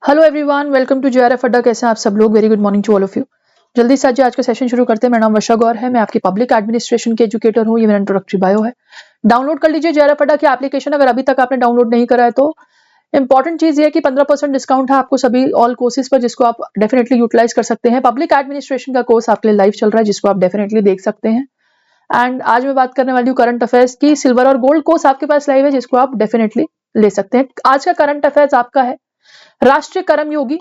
Hello everyone, welcome to JRF Adda. कैसे हैं आप सब लोग? Very good morning to all of you. जल्दी से आज का सेशन शुरू करते हैं। मेरा नाम वर्षा गौर है, मैं आपकी पब्लिक एडमिनिस्ट्रेशन की एजुकेटर हूँ। ये मेरा इंट्रोडक्टरी बायो है। डाउनलोड कर लीजिए जेआरएफ अड्डा की एप्लीकेशन अगर अभी तक आपने डाउनलोड नहीं करा है तो। इंपॉर्टेंट चीज ये है कि 15% डिस्काउंट है आपको सभी ऑल कोर्सेज पर, जिसको आप डेफिनेटली यूटिलाइज कर सकते हैं। पब्लिक एडमिनिस्ट्रेशन का कोर्स आपके लिए लाइव चल रहा है, जिसको आप डेफिनेटली देख सकते हैं। एंड आज मैं बात करने वाली हूँ करंट अफेयर्स की। सिल्वर और गोल्ड कोर्स आपके पास लाइव है, जिसको आप डेफिनेटली ले सकते हैं। आज का करंट अफेयर्स आपका है राष्ट्रीय कर्मयोगी।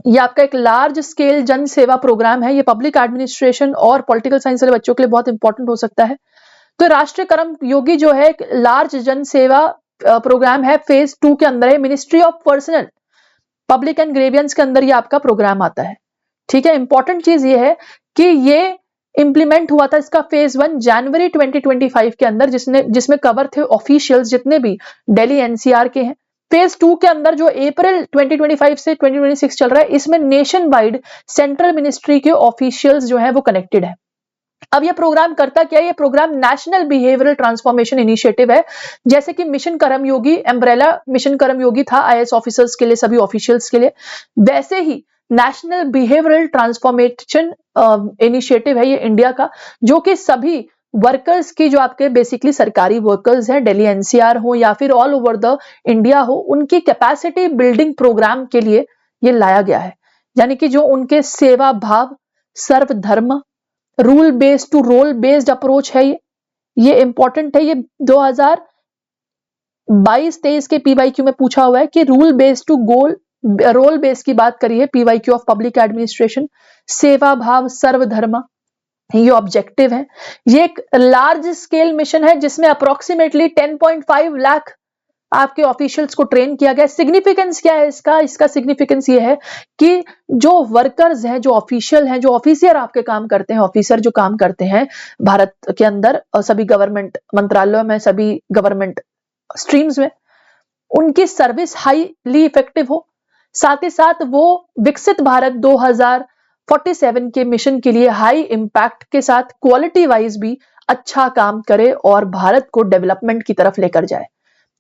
ये आपका एक लार्ज स्केल जन सेवा प्रोग्राम है। ये पब्लिक एडमिनिस्ट्रेशन और पॉलिटिकल साइंस वाले बच्चों के लिए बहुत इंपॉर्टेंट हो सकता है। तो राष्ट्रीय कर्मयोगी जो है एक लार्ज जन सेवा प्रोग्राम है। फेज 2 के अंदर है। Ministry of personnel public and grievance के अंदर ये आपका प्रोग्राम आता है। ठीक है। इंपॉर्टेंट चीज ये है कि ये इंप्लीमेंट हुआ था इसका फेज 1 जनवरी 2025 के अंदर, जिसमें कवर थे ऑफिशियल्स जितने भी दिल्ली एनसीआर के हैं। फेज 2 के अंदर जो अप्रैल 2025 से 2026 चल रहा है, इसमें नेशन वाइड सेंट्रल मिनिस्ट्री के ऑफिशियल्स जो है वो कनेक्टेड है। अब ये प्रोग्राम करता क्या है? ये programme national behavioural transformation initiative है। जैसे कि mission Karmayogi umbrella mission Karmayogi था आईएएस ऑफिसर्स के लिए, सभी ऑफिशियल्स के लिए, वैसे ही नेशनल बिहेवियरल ट्रांसफॉर्मेशन इनिशिएटिव है ये इंडिया का, जो कि सभी वर्कर्स की, जो आपके बेसिकली सरकारी वर्कर्स हैं, दिल्ली एनसीआर हो या फिर ऑल ओवर द इंडिया हो, उनकी कैपेसिटी बिल्डिंग प्रोग्राम के लिए ये लाया गया है। यानी कि जो उनके सेवा भाव, सर्वधर्म, rule based to role based approach है, ये इंपॉर्टेंट है। ये 2022-23 के पीवाईक्यू में पूछा हुआ है कि rule based to goal role base की बात करिए। पीवाईक्यू ऑफ पब्लिक एडमिनिस्ट्रेशन, सेवा भाव, सर्वधर्म, ये ऑब्जेक्टिव है। ये एक लार्ज स्केल मिशन है जिसमें अप्रोक्सीमेटली 10.5 लाख आपके ऑफिशियल्स को ट्रेन किया गया। सिग्निफिकेंस क्या है इसका? इसका सिग्निफिकेंस ये है कि जो वर्कर्स हैं, जो ऑफिशियल हैं, जो ऑफिसियर आपके काम करते हैं, ऑफिसर जो काम करते हैं भारत के अंदर और सभी गवर्नमेंट मंत्रालयों में, सभी गवर्नमेंट स्ट्रीम्स में, उनकी सर्विस हाईली इफेक्टिव हो। साथ ही साथ वो विकसित भारत 2047 के मिशन के लिए हाई इंपैक्ट के साथ क्वालिटी वाइज भी अच्छा काम करे और भारत को डेवलपमेंट की तरफ लेकर जाए।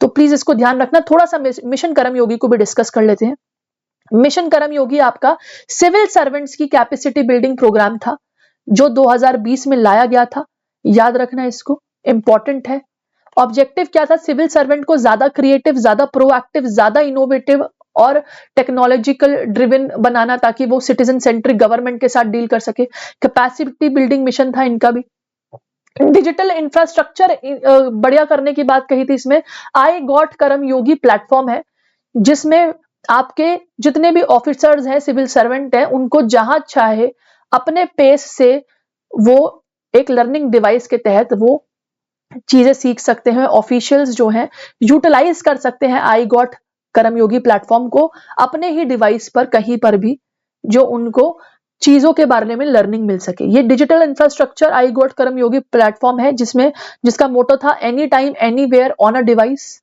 तो प्लीज इसको ध्यान रखना। थोड़ा सा मिशन कर्मयोगी को भी डिस्कस कर लेते हैं। मिशन कर्मयोगी आपका सिविल सर्वेंट्स की कैपेसिटी बिल्डिंग प्रोग्राम था, जो 2020 में लाया गया था। याद रखना, इसको इंपॉर्टेंट है। ऑब्जेक्टिव क्या था? सिविल सर्वेंट को ज्यादा क्रिएटिव, ज्यादा प्रोएक्टिव, ज्यादा इनोवेटिव और टेक्नोलॉजिकल ड्रिवन बनाना, ताकि वो सिटीजन सेंट्रिक गवर्नमेंट के साथ डील कर सके। कैपेसिटी बिल्डिंग मिशन था इनका भी। डिजिटल इंफ्रास्ट्रक्चर बढ़िया करने की बात कही थी इसमें। आई गॉट कर्मयोगी प्लेटफॉर्म है, जिसमें आपके जितने भी ऑफिसर्स हैं, सिविल सर्वेंट हैं, उनको जहां चाहे अपने पेस से वो एक लर्निंग डिवाइस के तहत वो चीजें सीख सकते हैं। ऑफिशियल्स जो हैं यूटिलाइज कर सकते हैं आई गॉट कर्मयोगी प्लेटफॉर्म को अपने ही डिवाइस पर, कहीं पर भी, जो उनको चीजों के बारे में लर्निंग मिल सके। ये digital infrastructure I got Karmayogi platform है, जिसका मोटो था any time anywhere on a device,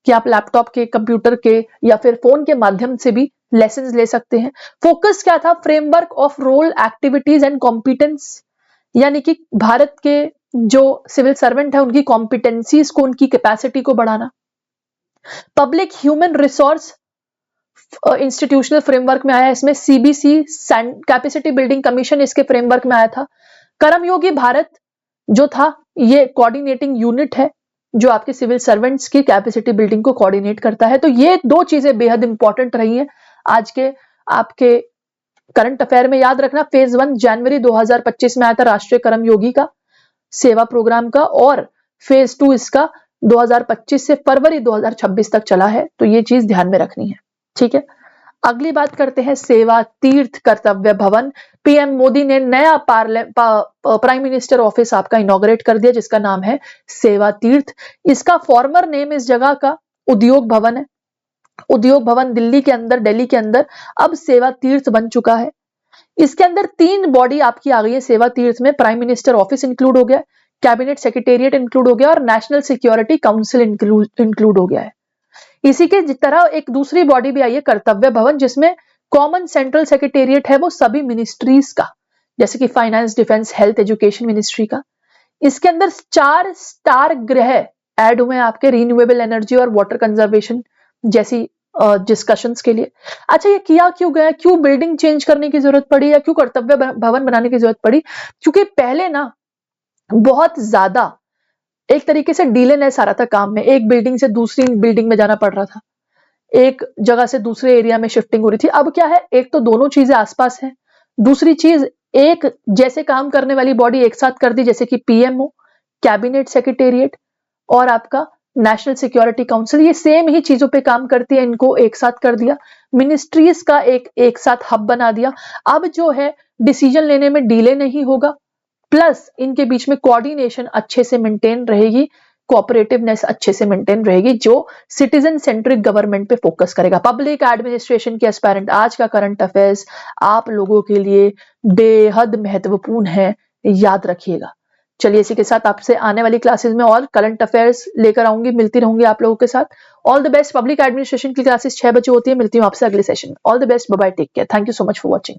कि आप लैपटॉप के, कंप्यूटर के या फिर फोन के माध्यम से भी लेसन्स ले सकते हैं। फोकस क्या था? Framework of role, activities and competence, यानी कि भारत के जो सिविल सर्वेंट है उनकी कॉम्पिटेंसीज को, उनकी कैपेसिटी को बढ़ाना। Public human resource institutional framework में आया, इसमें सीबीसी कैपेसिटी बिल्डिंग कमीशन इसके फ्रेमवर्क में आया था। कर्मयोगी भारत जो था ये कोऑर्डिनेटिंग यूनिट है, जो आपके सिविल सर्वेंट्स की कैपेसिटी बिल्डिंग को कोऑर्डिनेट करता है। तो ये दो चीजें बेहद इंपॉर्टेंट रही हैं आज के आपके करंट अफेयर में। याद रखना, फेज 1 जनवरी 2025 में आया था राष्ट्रीय कर्मयोगी का सेवा प्रोग्राम का, और फेज 2 इसका 2025 से फरवरी 2026 तक चला है। तो ये चीज ध्यान में रखनी है। ठीक है। अगली बात करते हैं सेवा तीर्थ कर्तव्य भवन। पीएम मोदी ने नया प्राइम मिनिस्टर ऑफिस आपका इनॉग्रेट कर दिया, जिसका नाम है सेवा तीर्थ। इसका फॉर्मर नेम इस जगह का उद्योग भवन है। उद्योग भवन दिल्ली के अंदर अब सेवा तीर्थ बन चुका है। इसके अंदर 3 बॉडी आपकी आ गई है सेवा तीर्थ में। प्राइम मिनिस्टर ऑफिस इंक्लूड हो गया, कैबिनेट सेक्रेटेरिएट इंक्लूड हो गया और नेशनल सिक्योरिटी काउंसिल इंक्लूड हो गया है। इसी के तरह एक दूसरी बॉडी भी आई है, कर्तव्य भवन, जिसमें कॉमन सेंट्रल सेक्रेटेरिएट है वो सभी मिनिस्ट्रीज का, जैसे कि finance, defence, health, education ministry का। इसके अंदर 4 स्टार गृह ऐड हुए आपके, रिन्यूएबल एनर्जी और वाटर कंजर्वेशन जैसी डिस्कशंस के लिए। अच्छा, ये किया क्यों गया, क्यों बिल्डिंग चेंज करने की जरूरत पड़ी या क्यों कर्तव्य भवन बनाने की जरूरत पड़ी? क्योंकि पहले ना बहुत ज्यादा एक तरीके से डीलेनेस आ रहा था काम में, एक बिल्डिंग से दूसरी बिल्डिंग में जाना पड़ रहा था, एक जगह से दूसरे एरिया में शिफ्टिंग हो रही थी। अब क्या है, एक तो दोनों चीजें आसपास है, दूसरी चीज एक जैसे काम करने वाली बॉडी एक साथ कर दी, जैसे कि पीएमओ, कैबिनेट सेक्रेटेरिएट और आपका नेशनल सिक्योरिटी काउंसिल, ये सेम ही चीजों पे काम करती है, इनको एक साथ कर दिया, मिनिस्ट्रीज का एक साथ हब बना दिया। अब जो है डिसीजन लेने में डिले नहीं होगा, प्लस इनके बीच में कोऑर्डिनेशन अच्छे से मेंटेन रहेगी, कोऑपरेटिवनेस अच्छे से मेंटेन रहेगी, जो सिटीजन सेंट्रिक गवर्नमेंट पे फोकस करेगा। पब्लिक एडमिनिस्ट्रेशन के एस्पायरेंट, आज का करंट अफेयर्स आप लोगों के लिए बेहद महत्वपूर्ण है, याद रखिएगा। चलिए, इसी के साथ आपसे आने वाली क्लासेस में और करंट अफेयर्स लेकर आऊंगी, मिलती रहूंगी आप लोगों के साथ। All the best. Public administration की क्लासेस 6 बजे होती है, मिलती हूँ आपसे अगले सेशन में। All the best, bye bye, take care, thank you so much for watching.